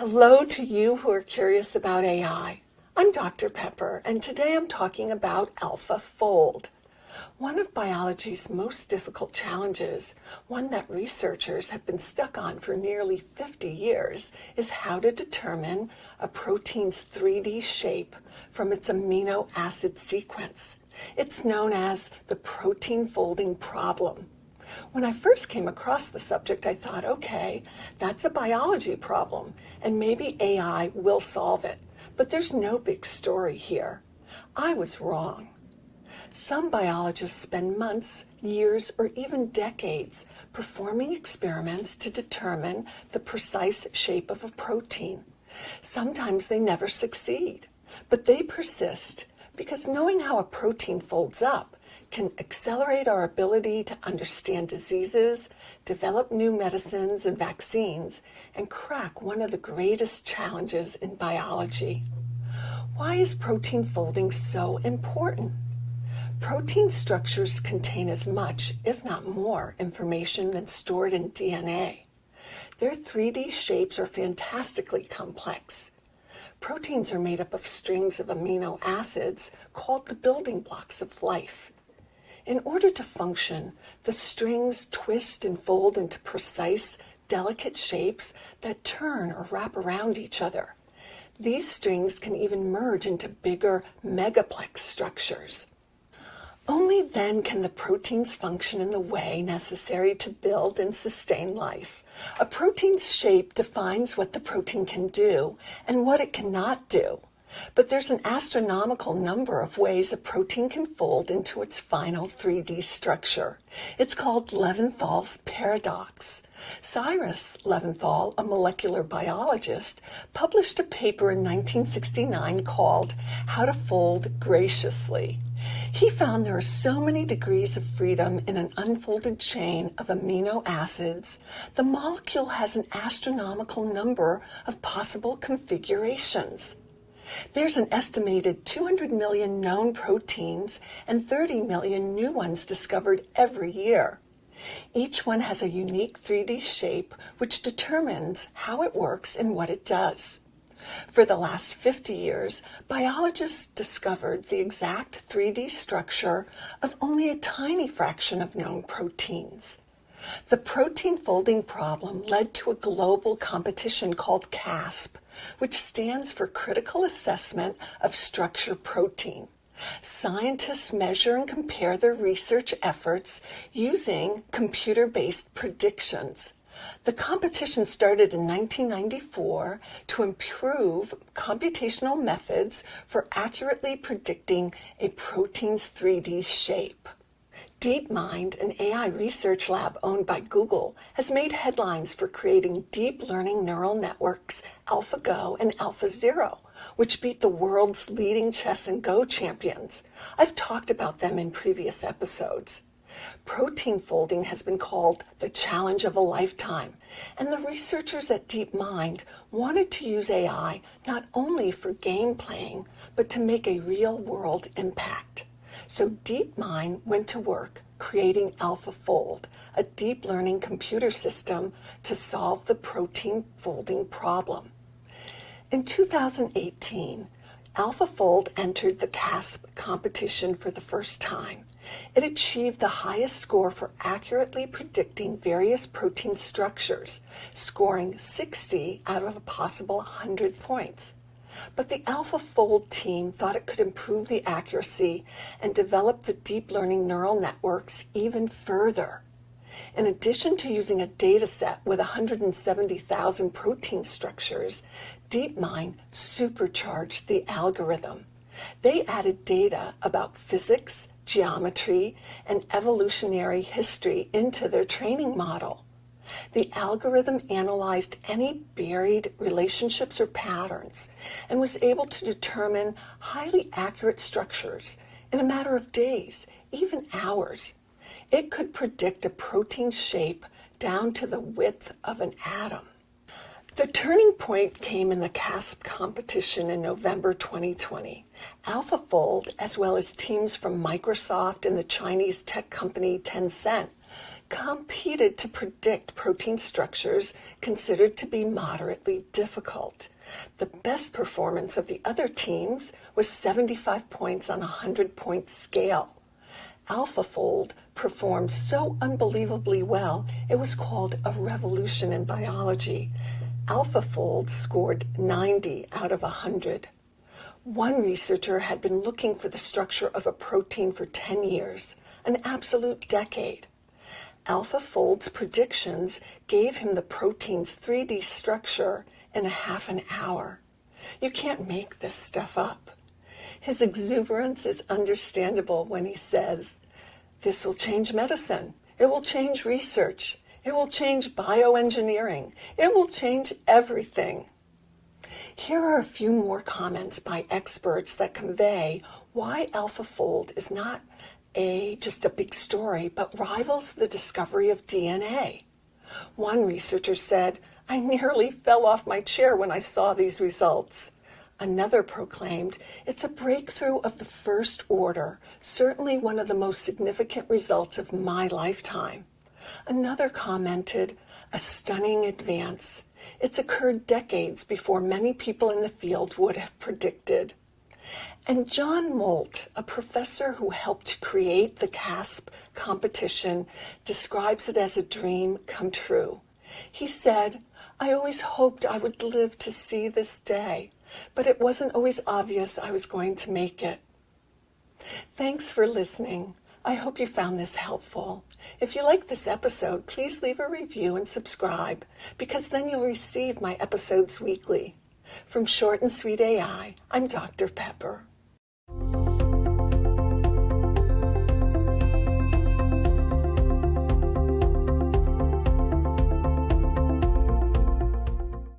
Hello to you who are curious about AI. I'm Dr. Pepper, and today I'm talking about AlphaFold. One of biology's most difficult challenges, one that researchers have been stuck on for nearly 50 years, is how to determine a protein's 3D shape from its amino acid sequence. It's known as the protein folding problem. When I first came across the subject, I thought, okay, that's a biology problem, and maybe AI will solve it. But there's no big story here. I was wrong. Some biologists spend months, years, or even decades performing experiments to determine the precise shape of a protein. Sometimes they never succeed, but they persist because knowing how a protein folds up can accelerate our ability to understand diseases, develop new medicines and vaccines, and crack one of the greatest challenges in biology. Why is protein folding so important? Protein structures contain as much, if not more, information than stored in DNA. Their 3D shapes are fantastically complex. Proteins are made up of strings of amino acids called the building blocks of life. In order to function, the strings twist and fold into precise, delicate shapes that turn or wrap around each other. These strings can even merge into bigger megaplex structures. Only then can the proteins function in the way necessary to build and sustain life. A protein's shape defines what the protein can do and what it cannot do. But there's an astronomical number of ways a protein can fold into its final 3D structure. It's called Levinthal's paradox. Cyrus Levinthal, a molecular biologist, published a paper in 1969 called How to Fold Graciously. He found there are so many degrees of freedom in an unfolded chain of amino acids, the molecule has an astronomical number of possible configurations. There's an estimated 200 million known proteins and 30 million new ones discovered every year. Each one has a unique 3D shape which determines how it works and what it does. For the last 50 years, biologists discovered the exact 3D structure of only a tiny fraction of known proteins. The protein folding problem led to a global competition called CASP, which stands for Critical Assessment of Structure Protein. Scientists measure and compare their research efforts using computer-based predictions. The competition started in 1994 to improve computational methods for accurately predicting a protein's 3D shape. DeepMind, an AI research lab owned by Google, has made headlines for creating deep learning neural networks AlphaGo and AlphaZero, which beat the world's leading chess and Go champions. I've talked about them in previous episodes. Protein folding has been called the challenge of a lifetime, and the researchers at DeepMind wanted to use AI not only for game playing, but to make a real-world impact. So DeepMind went to work creating AlphaFold, a deep learning computer system to solve the protein folding problem. In 2018, AlphaFold entered the CASP competition for the first time. It achieved the highest score for accurately predicting various protein structures, scoring 60 out of a possible 100 points. But the AlphaFold team thought it could improve the accuracy and develop the deep learning neural networks even further. In addition to using a data set with 170,000 protein structures, DeepMind supercharged the algorithm. They added data about physics, geometry, and evolutionary history into their training model. The algorithm analyzed any buried relationships or patterns and was able to determine highly accurate structures in a matter of days, even hours. It could predict a protein's shape down to the width of an atom. The turning point came in the CASP competition in November 2020. AlphaFold, as well as teams from Microsoft and the Chinese tech company Tencent, competed to predict protein structures considered to be moderately difficult. The best performance of the other teams was 75 points on a 100-point scale. AlphaFold performed so unbelievably well, it was called a revolution in biology. AlphaFold scored 90 out of 100. One researcher had been looking for the structure of a protein for 10 years, an absolute decade. AlphaFold's predictions gave him the protein's 3D structure in a half an hour. You can't make this stuff up. His exuberance is understandable when he says, "This will change medicine. It will change research. It will change bioengineering. It will change everything." Here are a few more comments by experts that convey why AlphaFold is not just a big story, but rivals the discovery of DNA. One researcher said, "I nearly fell off my chair when I saw these results." Another proclaimed, "It's a breakthrough of the first order, certainly one of the most significant results of my lifetime." Another commented, "A stunning advance. It's occurred decades before many people in the field would have predicted." And John Molt, a professor who helped create the CASP competition, describes it as a dream come true. He said, "I always hoped I would live to see this day, but it wasn't always obvious I was going to make it." Thanks for listening. I hope you found this helpful. If you like this episode, please leave a review and subscribe, because then you'll receive my episodes weekly. From Short and Sweet AI, I'm Dr. Pepper.